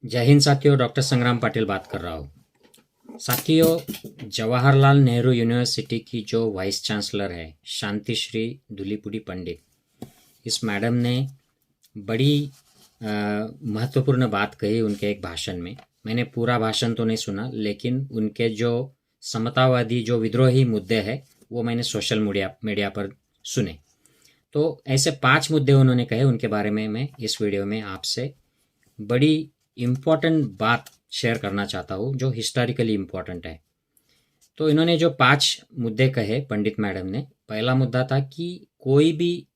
जय हिंद साथियों, डॉक्टर संग्राम पाटिल बात कर रहा हूँ। साथियों, जवाहरलाल नेहरू यूनिवर्सिटी की जो वाइस चांसलर है शांति श्री धूलीपुड़ी पंडित, इस मैडम ने बड़ी महत्वपूर्ण बात कही उनके एक भाषण में। मैंने पूरा भाषण तो नहीं सुना, लेकिन उनके जो समतावादी जो विद्रोही मुद्दे हैं वो मैंने सोशल मीडिया पर सुने। तो ऐसे 5 मुद्दे उन्होंने कहे, उनके बारे में मैं इस वीडियो में आपसे बड़ी इम्पॉर्टेंट बात शेयर करना चाहता हूँ जो हिस्टोरिकली इम्पॉर्टेंट है। तो इन्होंने जो 5 मुद्दे कहे पंडित मैडम ने, पहला मुद्दा था कि कोई भी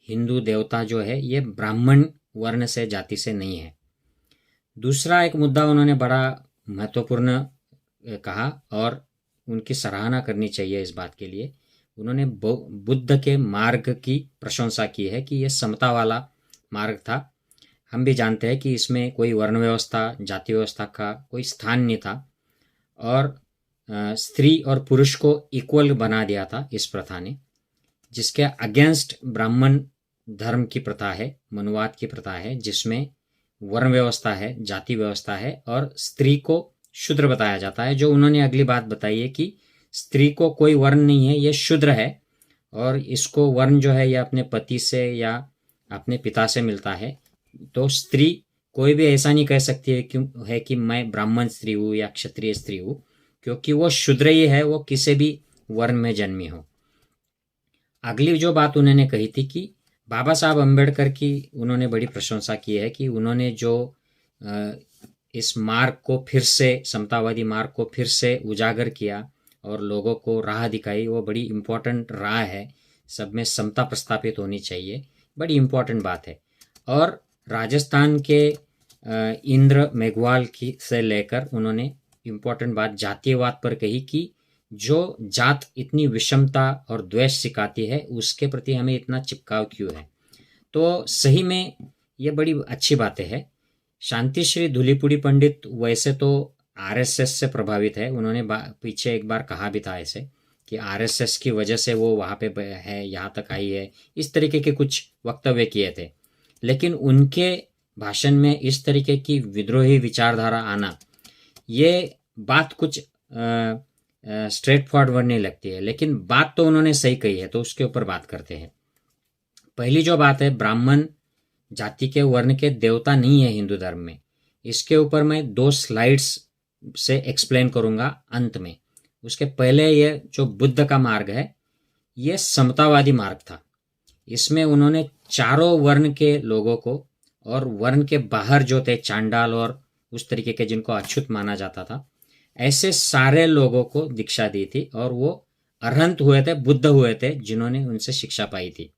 हिंदू देवता जो है ये ब्राह्मण वर्ण से जाति से नहीं है। दूसरा एक मुद्दा उन्होंने बड़ा महत्वपूर्ण कहा और उनकी सराहना करनी चाहिए इस बात के लिए। उन्होंने बुद्ध के मार्ग की प्रशंसा की है कि यह समता वाला मार्ग था। हम भी जानते हैं कि इसमें कोई वर्ण व्यवस्था, जाति व्यवस्था का कोई स्थान नहीं था और स्त्री और पुरुष को इक्वल बना दिया था इस प्रथा ने, जिसके अगेंस्ट ब्राह्मण धर्म की प्रथा है, मनुवाद की प्रथा है, जिसमें वर्ण व्यवस्था है, जाति व्यवस्था है और स्त्री को शूद्र बताया जाता है। जो उन्होंने अगली बात बताई है कि स्त्री को कोई वर्ण नहीं है, ये शूद्र है और इसको वर्ण जो है यह अपने पति से या अपने पिता से मिलता है। तो स्त्री कोई भी ऐसा नहीं कह सकती है कि मैं ब्राह्मण स्त्री हूँ या क्षत्रिय स्त्री हूँ, क्योंकि वो शूद्र ही है, वो किसी भी वर्ण में जन्मी हो। अगली जो बात उन्होंने कही थी कि बाबा साहब अम्बेडकर की उन्होंने बड़ी प्रशंसा की है कि उन्होंने जो इस मार्ग को फिर से, समतावादी मार्ग को फिर से उजागर किया और लोगों को राह दिखाई, वो बड़ी इम्पोर्टेंट राह है। सब में समता प्रस्थापित होनी चाहिए, बड़ी इम्पोर्टेंट बात है। और राजस्थान के इंद्र मेघवाल की से लेकर उन्होंने इम्पोर्टेंट बात जातीयवाद पर कही कि जो जात इतनी विषमता और द्वेष सिखाती है उसके प्रति हमें इतना चिपकाव क्यों है। तो सही में ये बड़ी अच्छी बातें हैं। शांति श्री धूलीपुड़ी पंडित वैसे तो आरएसएस से प्रभावित है। उन्होंने पीछे एक बार कहा भी था ऐसे कि आरएसएस की वजह से वो वहाँ पे है, यहाँ तक आई है, इस तरीके के कुछ वक्तव्य किए थे। लेकिन उनके भाषण में इस तरीके की विद्रोही विचारधारा आना, ये बात कुछ स्ट्रेट फॉरवर्ड नहीं लगती है, लेकिन बात तो उन्होंने सही कही है, तो उसके ऊपर बात करते हैं। पहली जो बात है, ब्राह्मण जाति के वर्ण के देवता नहीं है हिंदू धर्म में। इसके ऊपर मैं 2 स्लाइड्स से एक्सप्लेन करूंगा अंत में। उसके पहले ये जो बुद्ध का मार्ग है ये समतावादी मार्ग था। इसमें उन्होंने चारों वर्ण के लोगों को और वर्ण के बाहर जो थे चांडाल और उस तरीके के जिनको अछूत माना जाता था, ऐसे सारे लोगों को दीक्षा दी थी और वो अरहंत हुए थे, बुद्ध हुए थे, जिन्होंने उनसे शिक्षा पाई थी।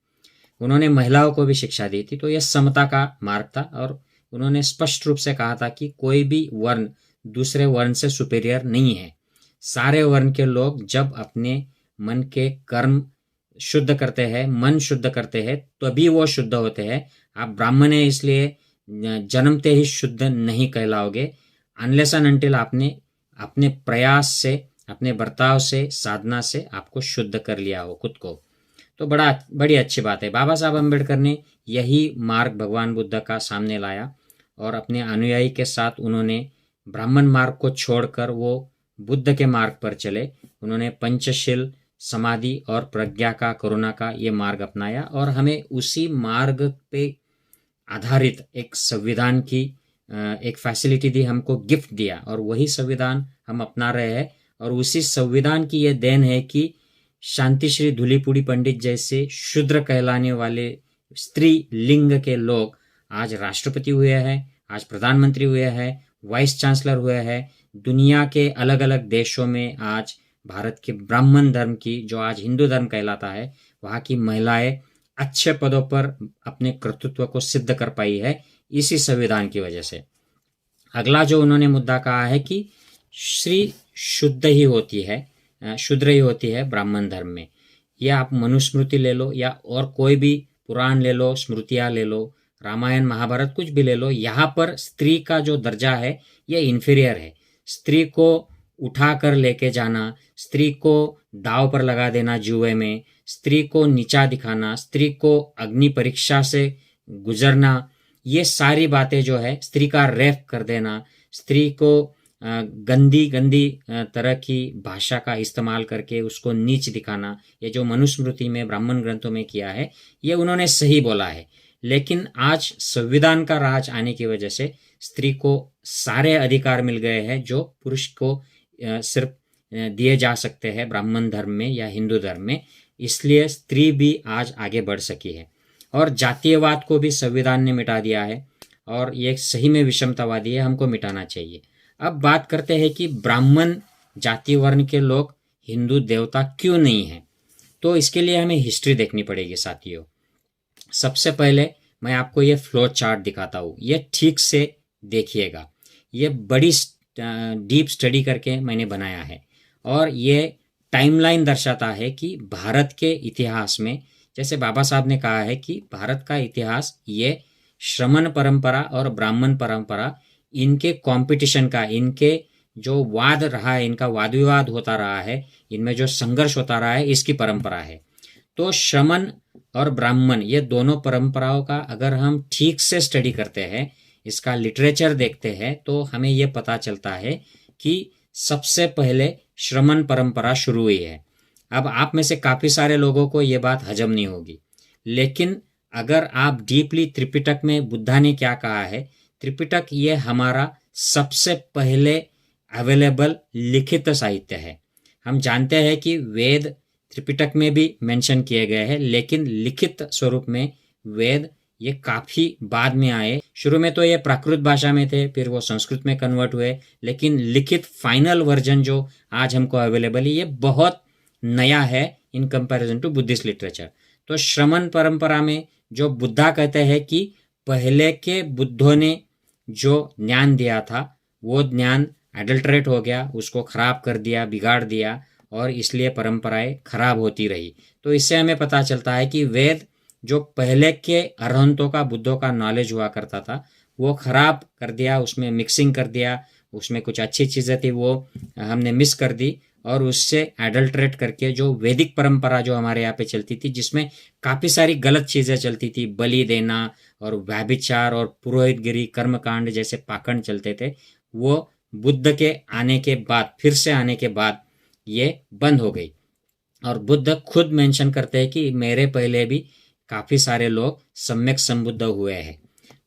उन्होंने महिलाओं को भी शिक्षा दी थी। तो यह समता का मार्ग था और उन्होंने स्पष्ट रूप से कहा था कि कोई भी वर्ण दूसरे वर्ण से सुपीरियर नहीं है। सारे वर्ण के लोग जब अपने मन के कर्म शुद्ध करते हैं, मन शुद्ध करते हैं, तभी वो शुद्ध होते हैं। आप ब्राह्मण है इसलिए जन्मते ही शुद्ध नहीं कहलाओगे, अनलेस एंड अनटिल आपने अपने प्रयास से, अपने बर्ताव से, साधना से आपको शुद्ध कर लिया हो खुद को। तो बड़ी अच्छी बात है। बाबा साहब अम्बेडकर ने यही मार्ग भगवान बुद्ध का सामने लाया और अपने अनुयायी के साथ उन्होंने ब्राह्मण मार्ग को छोड़कर वो बुद्ध के मार्ग पर चले। उन्होंने पंचशील, समाधि और प्रज्ञा का, करुणा का ये मार्ग अपनाया और हमें उसी मार्ग पे आधारित एक संविधान की एक फैसिलिटी दी, हमको गिफ्ट दिया और वही संविधान हम अपना रहे हैं। और उसी संविधान की ये देन है कि शांति श्री धूलीपुड़ी पंडित जैसे शूद्र कहलाने वाले स्त्री लिंग के लोग आज राष्ट्रपति हुए हैं, आज प्रधानमंत्री हुए हैं, वाइस चांसलर हुए हैं। दुनिया के अलग अलग देशों में आज भारत के ब्राह्मण धर्म की, जो आज हिंदू धर्म कहलाता है, वहाँ की महिलाएं अच्छे पदों पर अपने कर्तृत्व को सिद्ध कर पाई है इसी संविधान की वजह से। अगला जो उन्होंने मुद्दा कहा है कि श्री शुद्ध ही होती है, शूद्र ही होती है ब्राह्मण धर्म में। यह आप मनुस्मृति ले लो या और कोई भी पुराण ले लो, स्मृतियाँ ले लो, रामायण महाभारत कुछ भी ले लो, यहाँ पर स्त्री का जो दर्जा है यह इन्फीरियर है। स्त्री को उठा कर लेके जाना, स्त्री को दाव पर लगा देना जुए में, स्त्री को नीचा दिखाना, स्त्री को अग्नि परीक्षा से गुजरना ये सारी बातें जो है, स्त्री का रेप कर देना, स्त्री को गंदी गंदी तरह की भाषा का इस्तेमाल करके उसको नीच दिखाना, ये जो मनुस्मृति में ब्राह्मण ग्रंथों में किया है, ये उन्होंने सही बोला है। लेकिन आज संविधान का राज आने की वजह से स्त्री को सारे अधिकार मिल गए हैं जो पुरुष को सिर्फ दिए जा सकते हैं ब्राह्मण धर्म में या हिंदू धर्म में। इसलिए स्त्री भी आज आगे बढ़ सकी है। और जातीयवाद को भी संविधान ने मिटा दिया है और ये सही में विषमतावादी है, हमको मिटाना चाहिए। अब बात करते हैं कि ब्राह्मण जाति वर्ण के लोग हिंदू देवता क्यों नहीं हैं। तो इसके लिए हमें हिस्ट्री देखनी पड़ेगी साथियों। सबसे पहले मैं आपको ये फ्लो चार्ट दिखाता हूँ, ये ठीक से देखिएगा। ये बड़ी डीप स्टडी करके मैंने बनाया है और ये टाइमलाइन दर्शाता है कि भारत के इतिहास में, जैसे बाबा साहब ने कहा है कि भारत का इतिहास ये श्रमण परंपरा और ब्राह्मण परंपरा, इनके कंपटीशन का, इनके जो वाद रहा है, इनका वाद विवाद होता रहा है, इनमें जो संघर्ष होता रहा है, इसकी परंपरा है। तो श्रमण और ब्राह्मण ये दोनों परंपराओं का अगर हम ठीक से स्टडी करते हैं, इसका लिटरेचर देखते हैं, तो हमें ये पता चलता है कि सबसे पहले श्रमण परंपरा शुरू हुई है। अब आप में से काफ़ी सारे लोगों को ये बात हजम नहीं होगी, लेकिन अगर आप डीपली त्रिपिटक में बुद्धा ने क्या कहा है, त्रिपिटक ये हमारा सबसे पहले अवेलेबल लिखित साहित्य है। हम जानते हैं कि वेद त्रिपिटक में भी मेंशन किए गए हैं, लेकिन लिखित स्वरूप में वेद ये काफ़ी बाद में आए। शुरू में तो ये प्राकृत भाषा में थे, फिर वो संस्कृत में कन्वर्ट हुए, लेकिन लिखित फाइनल वर्जन जो आज हमको अवेलेबल है, ये बहुत नया है in comparison to Buddhist literature. तो श्रमण परंपरा में जो बुद्धा कहते हैं कि पहले के बुद्धों ने जो ज्ञान दिया था वो ज्ञान एडल्ट्रेट हो गया, उसको खराब कर दिया, बिगाड़ दिया, और इसलिए परंपराएं खराब होती रही। तो इससे हमें पता चलता है कि वेद जो पहले के अरहंतों का, बुद्धों का नॉलेज हुआ करता था, वो खराब कर दिया, उसमें मिक्सिंग कर दिया, उसमें कुछ अच्छी चीज़ें थी वो हमने मिस कर दी, और उससे एडल्ट्रेट करके जो वैदिक परंपरा जो हमारे यहाँ पे चलती थी, जिसमें काफ़ी सारी गलत चीज़ें चलती थी, बलि देना और व्यभिचार और पुरोहितगिरी, कर्मकांड जैसे पाखंड चलते थे, वो बुद्ध के आने के बाद, फिर से आने के बाद ये बंद हो गई। और बुद्ध खुद मेंशन करते हैं कि मेरे पहले भी काफ़ी सारे लोग सम्यक संबुद्ध हुए हैं।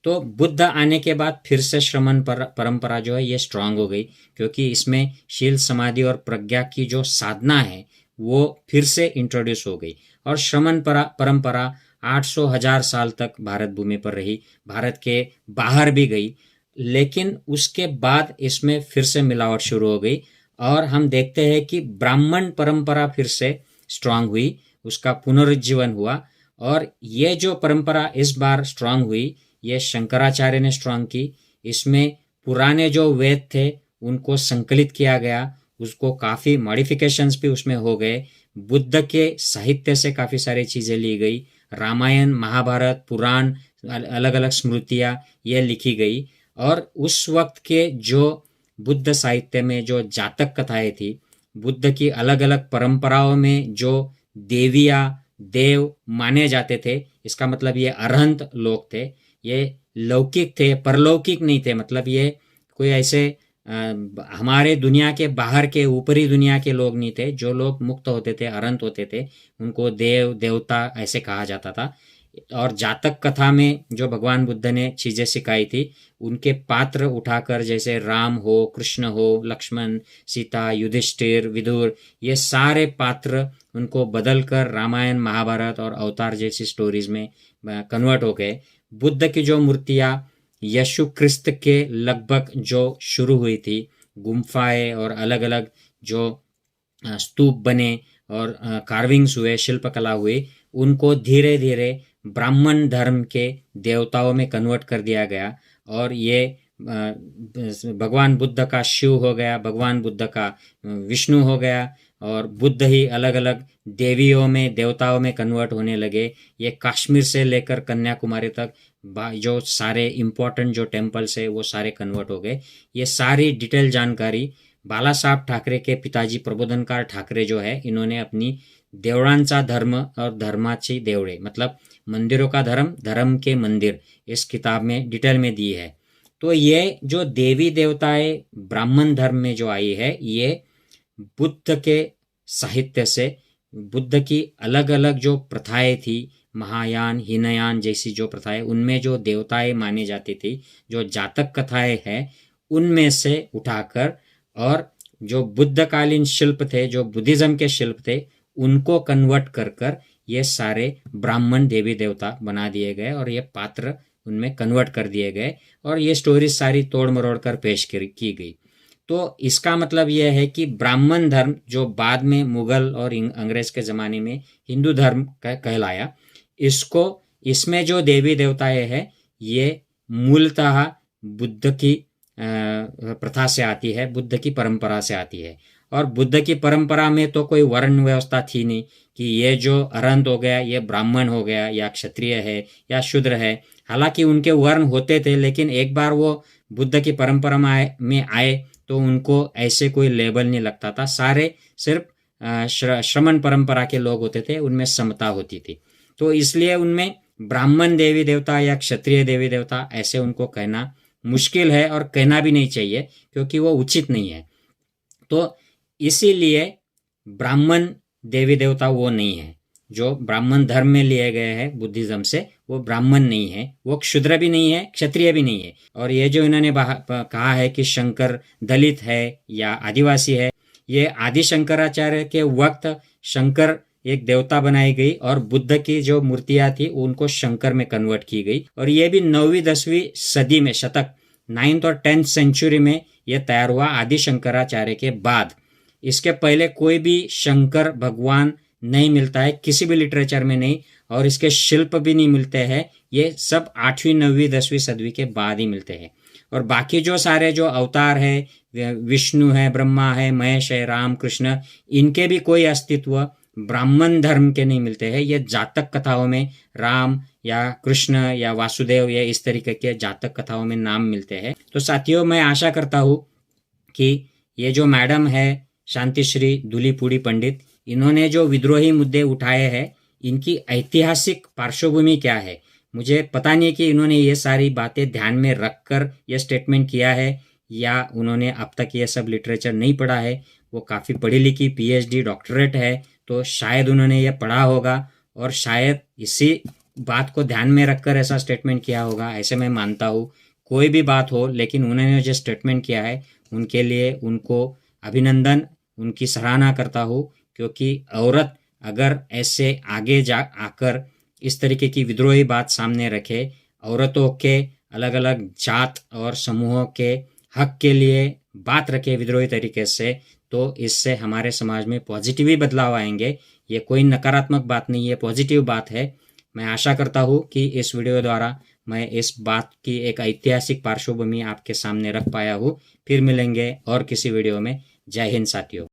तो बुद्ध आने के बाद फिर से श्रमण परंपरा जो है ये स्ट्रांग हो गई, क्योंकि इसमें शील, समाधि और प्रज्ञा की जो साधना है वो फिर से इंट्रोड्यूस हो गई। और श्रमण परंपरा 800-1000 साल तक भारत भूमि पर रही, भारत के बाहर भी गई, लेकिन उसके बाद इसमें फिर से मिलावट शुरू हो गई। और हम देखते हैं कि ब्राह्मण परंपरा फिर से स्ट्रांग हुई, उसका पुनरुज्जीवन हुआ। और ये जो परंपरा इस बार स्ट्रांग हुई, ये शंकराचार्य ने स्ट्रांग की। इसमें पुराने जो वेद थे उनको संकलित किया गया, उसको काफ़ी मॉडिफिकेशंस भी उसमें हो गए। बुद्ध के साहित्य से काफ़ी सारी चीज़ें ली गई, रामायण, महाभारत, पुराण, अलग अलग स्मृतियाँ ये लिखी गई। और उस वक्त के जो बुद्ध साहित्य में जो जातक कथाएं थी, बुद्ध की अलग अलग परंपराओं में जो देवियाँ, देव माने जाते थे, इसका मतलब ये अरहंत लोग थे, ये लौकिक थे, परलौकिक नहीं थे। मतलब ये कोई ऐसे हमारे दुनिया के बाहर के, ऊपरी दुनिया के लोग नहीं थे। जो लोग मुक्त होते थे, अरहंत होते थे, उनको देव, देवता ऐसे कहा जाता था। और जातक कथा में जो भगवान बुद्ध ने चीज़ें सिखाई थी, उनके पात्र उठाकर, जैसे राम हो, कृष्ण हो, लक्ष्मण, सीता, युधिष्ठिर, विदुर, ये सारे पात्र उनको बदलकर रामायण, महाभारत और अवतार जैसी स्टोरीज में कन्वर्ट हो गए। बुद्ध की जो मूर्तियाँ यीशु क्रिस्त के लगभग जो शुरू हुई थी, गुम्फाएं और अलग अलग जो स्तूप बने और कार्विंग्स हुए, शिल्पकला हुई, उनको धीरे धीरे ब्राह्मण धर्म के देवताओं में कन्वर्ट कर दिया गया। और ये भगवान बुद्ध का शिव हो गया, भगवान बुद्ध का विष्णु हो गया, और बुद्ध ही अलग अलग देवियों में, देवताओं में कन्वर्ट होने लगे। ये कश्मीर से लेकर कन्याकुमारी तक जो सारे इम्पोर्टेंट जो टेम्पल्स है वो सारे कन्वर्ट हो गए। ये सारी डिटेल जानकारी बाला साहब ठाकरे के पिताजी प्रबोधनकार ठाकरे जो है, इन्होंने अपनी देवळांचा धर्म और धर्माची देवळे, मतलब मंदिरों का धर्म, धर्म के मंदिर, इस किताब में डिटेल में दी है। तो ये जो देवी देवताएं ब्राह्मण धर्म में जो आई है, ये बुद्ध के साहित्य से, बुद्ध की अलग अलग जो प्रथाएं थी, महायान हीनयान जैसी जो प्रथाएं, उनमें जो देवताएं मानी जाती थी, जो जातक कथाएं हैं, उनमें से उठाकर, और जो बुद्धकालीन शिल्प थे, जो बुद्धिज्म के शिल्प थे, उनको कन्वर्ट कर कर ये सारे ब्राह्मण देवी देवता बना दिए गए और ये पात्र उनमें कन्वर्ट कर दिए गए और ये स्टोरी सारी तोड़ मरोड़ कर पेश की गई। तो इसका मतलब यह है कि ब्राह्मण धर्म जो बाद में मुगल और अंग्रेज के ज़माने में हिंदू धर्म कहलाया, इसमें जो देवी देवताएं हैं, ये मूलतः बुद्ध की प्रथा से आती है, बुद्ध की परंपरा से आती है। और बुद्ध की परंपरा में तो कोई वर्ण व्यवस्था थी नहीं कि ये जो अरहंत हो गया ये ब्राह्मण हो गया या क्षत्रिय है या शूद्र है। हालांकि उनके वर्ण होते थे, लेकिन एक बार वो बुद्ध की परंपरा में आए तो उनको ऐसे कोई लेबल नहीं लगता था। सारे सिर्फ श्रमण परंपरा के लोग होते थे, उनमें समता होती थी। तो इसलिए उनमें ब्राह्मण देवी देवता या क्षत्रिय देवी देवता ऐसे उनको कहना मुश्किल है और कहना भी नहीं चाहिए, क्योंकि वो उचित नहीं है। तो इसीलिए ब्राह्मण देवी देवता वो नहीं है जो ब्राह्मण धर्म में लिए गए हैं बुद्धिज्म से, वो ब्राह्मण नहीं है, वो क्षुद्र भी नहीं है, क्षत्रिय भी नहीं है। और ये जो इन्होंने कहा है कि शंकर दलित है या आदिवासी है, ये आदि शंकराचार्य के वक्त शंकर एक देवता बनाई गई और बुद्ध की जो मूर्तियां थी उनको शंकर में कन्वर्ट की गई। और ये भी 9वीं 10वीं सदी में, शतक 9th और 10th सेंचुरी में ये तैयार हुआ, आदि शंकराचार्य के बाद। इसके पहले कोई भी शंकर भगवान नहीं मिलता है, किसी भी लिटरेचर में नहीं, और इसके शिल्प भी नहीं मिलते हैं। ये सब 8वीं 9वीं 10वीं सदी के बाद ही मिलते हैं। और बाकी जो सारे जो अवतार है, विष्णु है, ब्रह्मा है, महेश है, राम कृष्ण, इनके भी कोई अस्तित्व ब्राह्मण धर्म के नहीं मिलते हैं। ये जातक कथाओं में राम या कृष्ण या वासुदेव, ये इस तरीके के जातक कथाओं में नाम मिलते हैं। तो साथियों, मैं आशा करता हूँ कि ये जो मैडम है शांतिश्री धूलीपुड़ी पंडित, इन्होंने जो विद्रोही मुद्दे उठाए हैं, इनकी ऐतिहासिक पार्श्वभूमि क्या है, मुझे पता नहीं कि इन्होंने ये सारी बातें ध्यान में रखकर ये स्टेटमेंट किया है या उन्होंने अब तक ये सब लिटरेचर नहीं पढ़ा है। वो काफ़ी पढ़ी लिखी, PhD डॉक्टरेट है, तो शायद उन्होंने ये पढ़ा होगा और शायद इसी बात को ध्यान में रखकर ऐसा स्टेटमेंट किया होगा, ऐसे मैं मानता हूँ। कोई भी बात हो, लेकिन उन्होंने जो स्टेटमेंट किया है उनके लिए उनको अभिनंदन, उनकी सराहना करता हूँ। क्योंकि औरत अगर ऐसे आगे जा आकर इस तरीके की विद्रोही बात सामने रखे, औरतों के अलग अलग जात और समूहों के हक के लिए बात रखे विद्रोही तरीके से, तो इससे हमारे समाज में पॉजिटिव ही बदलाव आएंगे। ये कोई नकारात्मक बात नहीं है, पॉजिटिव बात है। मैं आशा करता हूँ कि इस वीडियो द्वारा मैं इस बात की एक ऐतिहासिक पार्श्वभूमि आपके सामने रख पाया हूँ। फिर मिलेंगे और किसी वीडियो में। जय हिंद साथियों।